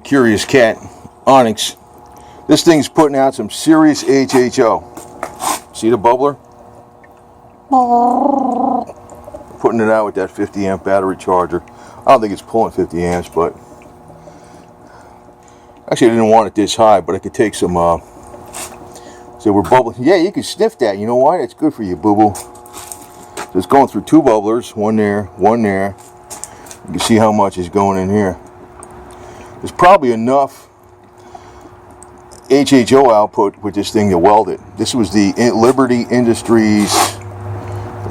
curious cat, Onyx. This thing's putting out some serious HHO. See the bubbler? Putting it out with that 50 amp battery charger. I don't think it's pulling 50 amps, but actually I didn't want it this high, but I could take some, so we're bubbling. Yeah, you can sniff that. You know why? It's good for you, boo-boo. So it's going through 2 bubblers, one there, one there. You can see how much is going in here. There's probably enough HHO output with this thing to weld it. This was the Liberty Industries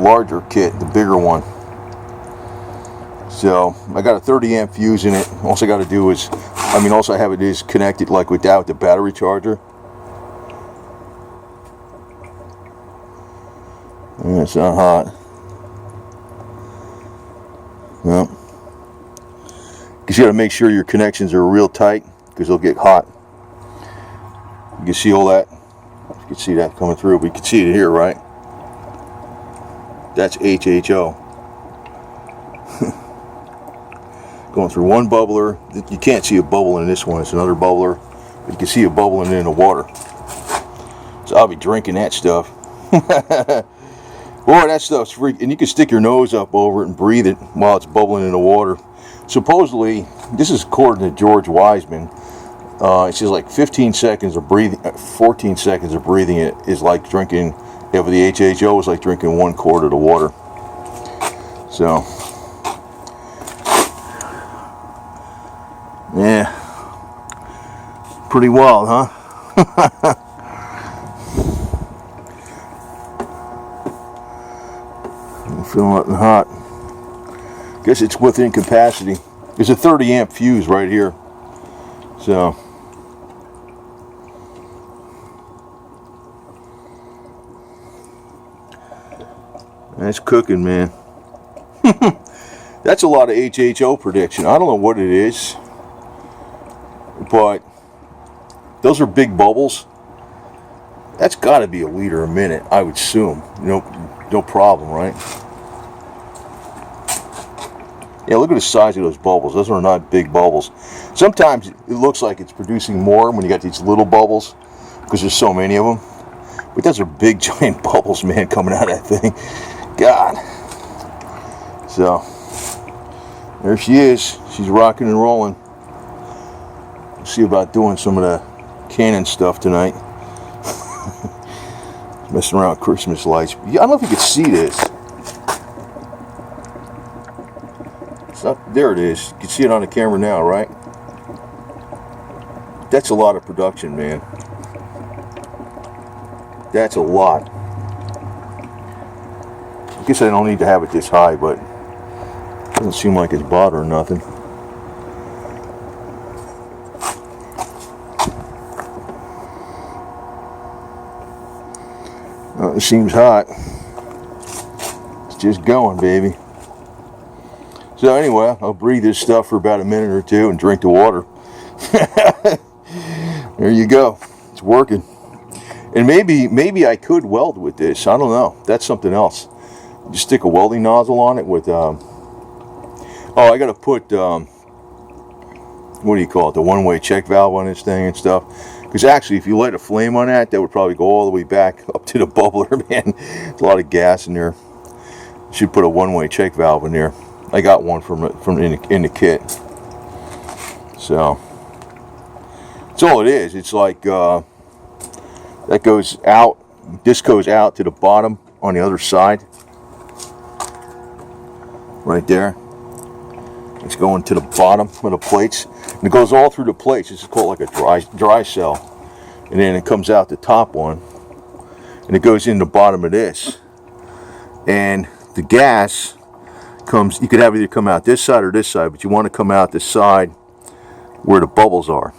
larger kit, the bigger one. So I got a 30 amp fuse in it. All I got to do is, also I have it is connected like without the battery charger. And it's not hot. No. Because you got to make sure your connections are real tight because they'll get hot. You can see all that. You can see that coming through, but you can see it here, right? That's HHO. Going through one bubbler. You can't see a bubble in this one. It's another bubbler. But you can see a bubbling in the water. So I'll be drinking that stuff. Boy, that stuff's freaking. And you can stick your nose up over it and breathe it while it's bubbling in the water. Supposedly, this is according to George Wiseman. It says like 15 seconds of breathing, 14 seconds of breathing it is like drinking, the HHO is like drinking 1 quart of the water. So, yeah, pretty wild, huh? I'm feeling nothing hot. Guess it's within capacity. There's a 30 amp fuse right here. So that's cooking, man. That's a lot of HHO prediction. I don't know what it is, but those are big bubbles. That's got to be a liter a minute, I would assume. No problem, right? Yeah, look at the size of those bubbles. Those are not big bubbles. Sometimes it looks like it's producing more when you got these little bubbles because there's so many of them. But those are big, giant bubbles, man, coming out of that thing. God. So, there she is. She's rocking and rolling. We'll see about doing some of the Canon stuff tonight. Messing around with Christmas lights. I don't know if you can see this. There it is. You can see it on the camera now, right? That's a lot of production, man. That's a lot. I guess I don't need to have it this high, but it doesn't seem like it's bothering nothing. It seems hot. It's just going, baby. So anyway, I'll breathe this stuff for about a minute or two and drink the water. There you go. It's working. And maybe I could weld with this. I don't know. That's something else. Just stick a welding nozzle on it with I got to put what do you call it, the one-way check valve on this thing and stuff. Because actually, if you light a flame on that would probably go all the way back up to the bubbler, man. There's a lot of gas in there. Should put a one-way check valve in there. I got one from in the kit. So that's all it is. It's like that goes out. This goes out to the bottom on the other side. Right there. It's going to the bottom of the plates. And it goes all through the plates. This is called like a dry cell. And then it comes out the top one. And it goes in the bottom of this. And the gas comes, you could have either come out this side or this side, but you want to come out the side where the bubbles are.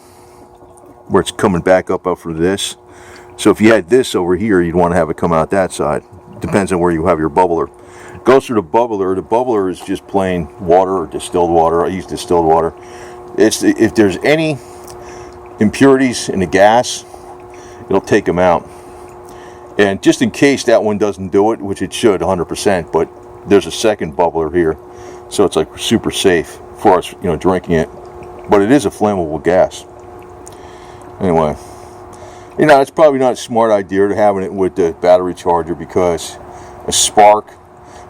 Where it's coming back up for this. So if you had this over here, you'd want to have it come out that side. Depends on where you have your bubbler. Goes through the bubbler. The bubbler is just plain water or distilled water. I use distilled water. If there's any impurities in the gas, it'll take them out. And just in case that one doesn't do it, which it should 100%, but there's a second bubbler here, so it's like super safe for us, drinking it. but it is a flammable gas. Anyway, you know, it's probably not a smart idea to having it with the battery charger, because a spark.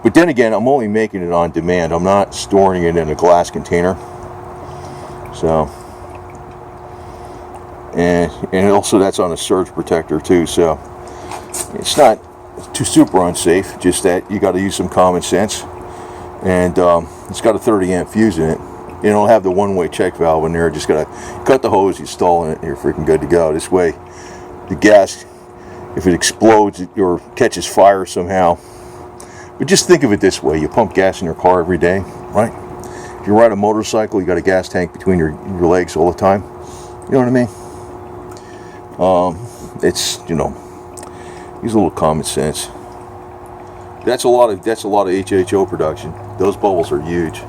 But then again, I'm only making it on demand. I'm not storing it in a glass container. So, and also that's on a surge protector too. So it's not too super unsafe. Just that you got to use some common sense. And it's got a 30 amp fuse in it. You don't have the one-way check valve in there. Just got to cut the hose, install it, and you're freaking good to go. This way, the gas, if it explodes or catches fire somehow. But just think of it this way: you pump gas in your car every day, right? If you ride a motorcycle, you got a gas tank between your legs all the time. You know what I mean? It's, you know, use a little common sense. That's a lot of HHO production. Those bubbles are huge.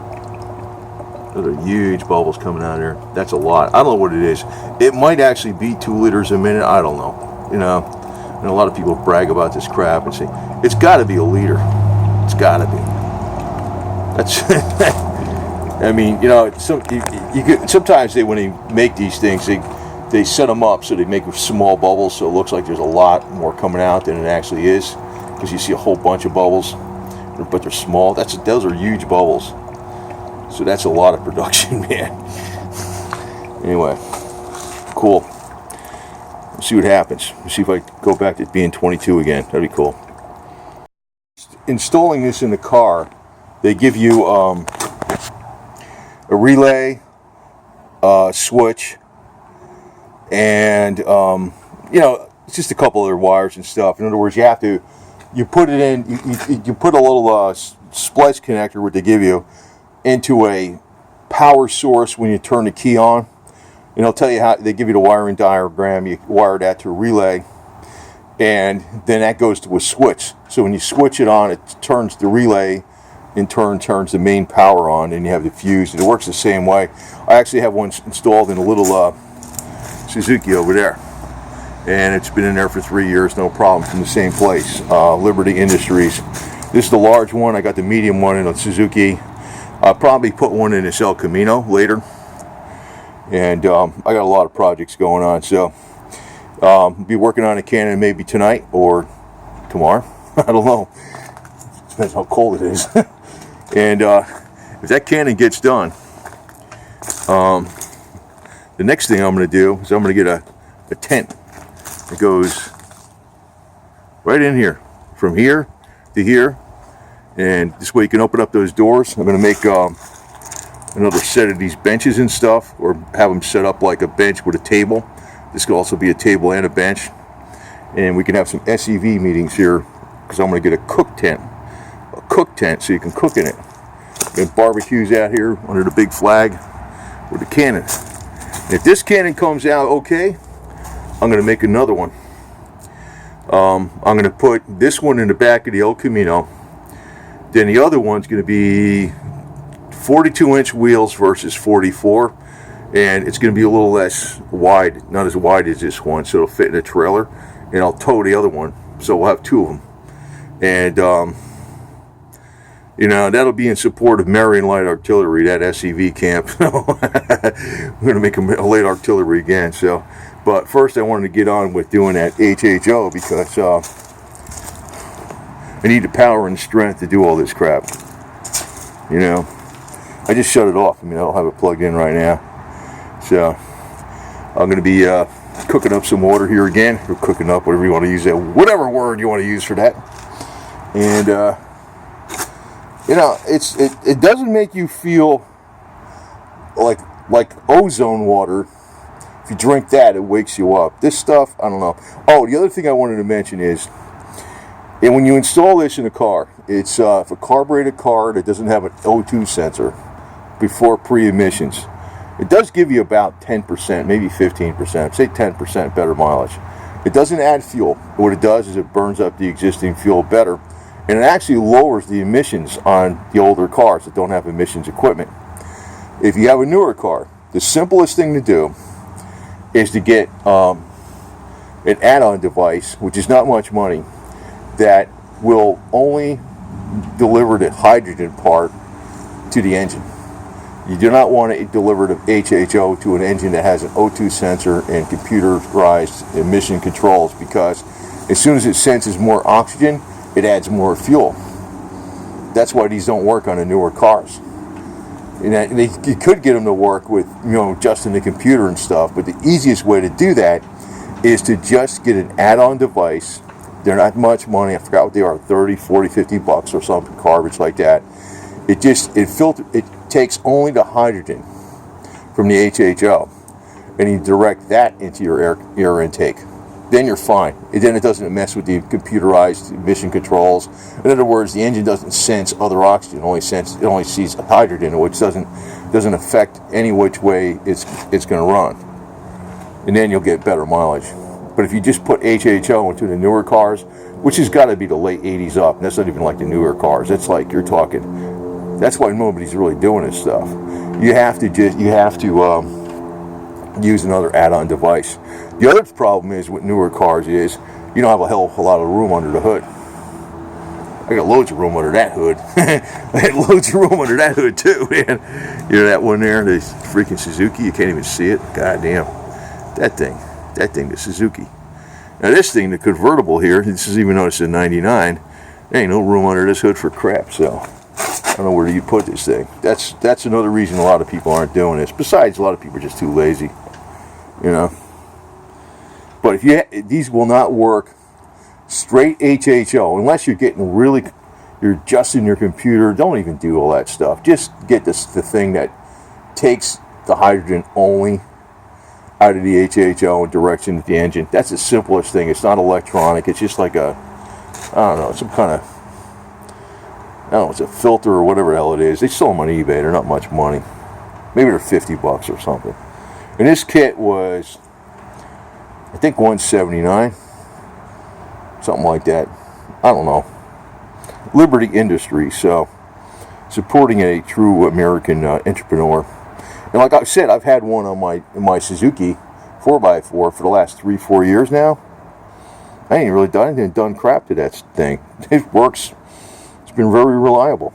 Those are huge bubbles coming out of there. That's a lot. I don't know what it is. It might actually be 2 liters a minute. I don't know. You know, and a lot of people brag about this crap and say it's got to be a liter. It's got to be. That's. I mean, you know, sometimes when they make these things, they set them up so they make small bubbles, so it looks like there's a lot more coming out than it actually is, because you see a whole bunch of bubbles, but they're small. Those are huge bubbles. So that's a lot of production, man. Anyway, cool. Let's see what happens. Let's see if I go back to being 22 again. That'd be cool. Installing this in the car, they give you a relay, switch, and you know, it's just a couple other wires and stuff. In other words, you put it in, you put a little splice connector, what they give you, into a power source when you turn the key on, and they'll tell you how. They give you the wiring diagram. You wire that to a relay, and then that goes to a switch. So when you switch it on, it turns the relay, in turn turns the main power on, and you have the fuse. And it works the same way. I actually have one installed in a little Suzuki over there, and it's been in there for 3 years, no problem, from the same place, Liberty Industries. This is the large one. I got the medium one in a Suzuki. I'll probably put one in this El Camino later, and I got a lot of projects going on, so be working on a Canon maybe tonight or tomorrow. I don't know, depends how cold it is. And if that Canon gets done, the next thing I'm going to do is I'm going to get a tent that goes right in here, from here to here. And this way you can open up those doors. I'm going to make another set of these benches and stuff, or have them set up like a bench with a table. This could also be a table and a bench. And we can have some SEV meetings here, because I'm going to get a cook tent so you can cook in it. And barbecues out here under the big flag with the Canon. And if this Canon comes out okay, I'm going to make another one. I'm going to put this one in the back of the El Camino. Then the other one's going to be 42-inch wheels versus 44, and it's going to be a little less wide, not as wide as this one, so it'll fit in a trailer, and I'll tow the other one, so we'll have 2 of them. And you know, that'll be in support of Marion Light Artillery, that SEV camp. We're going to make them a light artillery again. So, but first I wanted to get on with doing that HHO, because I need the power and strength to do all this crap. You know, I just shut it off. I mean, I don't have it plugged in right now. So I'm going to be cooking up some water here again, or cooking up, whatever you want to use that, whatever word you want to use for that. And you know, it doesn't make you feel like ozone water. If you drink that, it wakes you up. This stuff, I don't know. Oh, the other thing I wanted to mention is, and when you install this in a car, it's a carbureted car that doesn't have an O2 sensor before pre-emissions. It does give you about 10%, maybe 15%, say 10% better mileage. It doesn't add fuel. What it does is it burns up the existing fuel better, and it actually lowers the emissions on the older cars that don't have emissions equipment. If you have a newer car, the simplest thing to do is to get an add-on device, which is not much money, that will only deliver the hydrogen part to the engine. You do not want to deliver the HHO to an engine that has an O2 sensor and computerized emission controls, because as soon as it senses more oxygen, it adds more fuel. That's why these don't work on the newer cars. And you could get them to work with, just in the computer and stuff, but the easiest way to do that is to just get an add-on device. They're not much money. I forgot what they are, 30, 40, 50 bucks or something, garbage like that. It takes only the hydrogen from the HHO, and you direct that into your air intake. Then you're fine. Then it doesn't mess with the computerized emission controls. In other words, the engine doesn't sense other oxygen. It only sees hydrogen, which doesn't affect any which way it's going to run. And then you'll get better mileage. But if you just put HHO into the newer cars, which has got to be the late 80s up, and that's not even like the newer cars. That's like you're talking. That's why nobody's really doing this stuff. You have to use another add-on device. The other problem is with newer cars is you don't have a hell of a lot of room under the hood. I got loads of room under that hood. I had loads of room under that hood too, man. You know that one there, the freaking Suzuki? You can't even see it. God damn. That thing, the Suzuki. Now this thing, the convertible here, this is even though it's a 99, there ain't no room under this hood for crap, so I don't know where you put this thing. That's another reason a lot of people aren't doing this. Besides, a lot of people are just too lazy, But these will not work straight HHO unless you're you're adjusting your computer. Don't even do all that stuff. Just get the thing that takes the hydrogen only out of the HHO and directs into the engine. That's the simplest thing. It's not electronic. It's just like some kind of, it's a filter or whatever the hell it is. They sell them on eBay. They're not much money. Maybe they're 50 bucks or something. And this kit was, I think, $179, something like that. I don't know. Liberty Industries, so supporting a true American entrepreneur. And like I said, I've had one on my Suzuki 4x4 for the last 3-4 years now. I ain't really done crap to that thing. It works. It's been very reliable.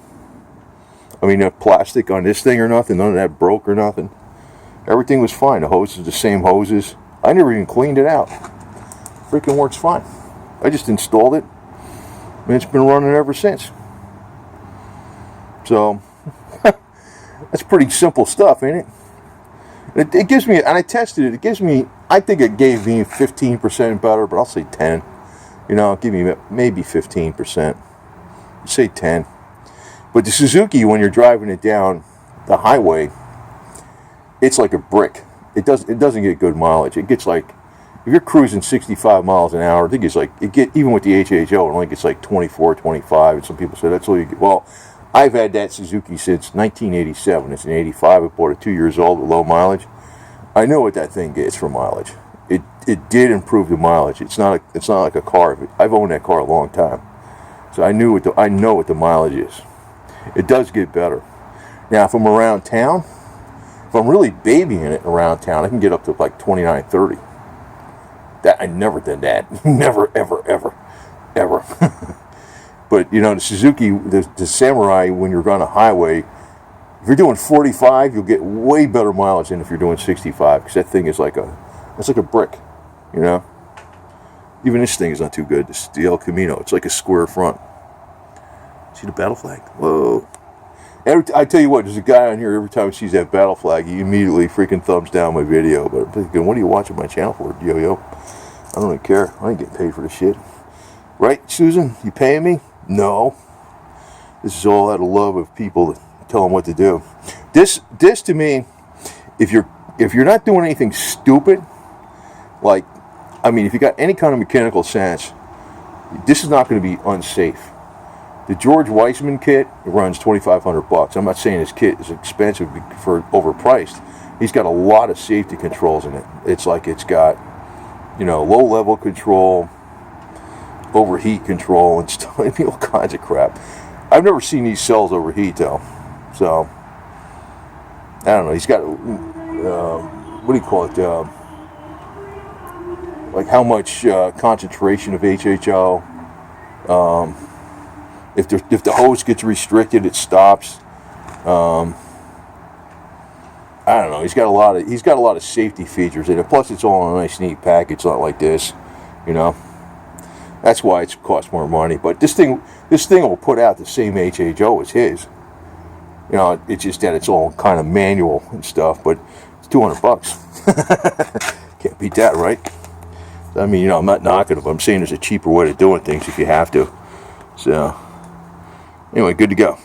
I mean, the plastic on this thing or nothing, none of that broke or nothing. Everything was fine. The hoses, the same hoses. I never even cleaned it out. Freaking works fine. I just installed it, and it's been running ever since. So that's pretty simple stuff, ain't it? It gives me, and I tested it. It gives me, I think it gave me 15% better, but I'll say 10. Give me maybe 15%. Say 10. But the Suzuki, when you're driving it down the highway, it's like a brick. It doesn't get good mileage. It gets like, if you're cruising 65 miles an hour, I think it's like, even with the HHO, it only gets like 24, 25, and some people say that's all you get. Well, I've had that Suzuki since 1987. It's an 85. I bought it 2 years old with low mileage. I know what that thing gets for mileage. It did improve the mileage. It's not like a car. I've owned that car a long time, so I know what the mileage is. It does get better. Now, if I'm around town, if I'm really babying it around town, I can get up to like 29, 30. I never did that. Never, ever, ever, ever. But, the Suzuki, the Samurai, when you're on a highway, if you're doing 45, you'll get way better mileage than if you're doing 65, because that thing is like a brick, Even this thing is not too good. The El Camino, it's like a square front. See the battle flag? Whoa. I tell you what, there's a guy on here, every time he sees that battle flag, he immediately freaking thumbs down my video. But I'm thinking, what are you watching my channel for, yo-yo? I don't really care. I ain't getting paid for this shit. Right, Susan? You paying me? No. This is all out of love of people that tell them what to do. This to me, if you're not doing anything stupid, like, if you got any kind of mechanical sense, this is not going to be unsafe. The George Weissman kit, it runs $2,500. I'm not saying this kit is expensive for overpriced. He's got a lot of safety controls in it. It's like it's got, low level control, overheat control, and stuff. All kinds of crap. I've never seen these cells overheat though. So I don't know. He's got what do you call it? Like how much concentration of HHO. If the hose gets restricted, it stops. I don't know. He's got a lot of safety features in it. Plus, it's all in a nice, neat package, not like this. You know, that's why it's cost more money. But this thing will put out the same HHO as his. You know, it's just that it's all kind of manual and stuff. But it's $200. Can't beat that, right? I mean, you know, I'm not knocking it, but I'm saying there's a cheaper way of doing things if you have to. So, anyway, good to go.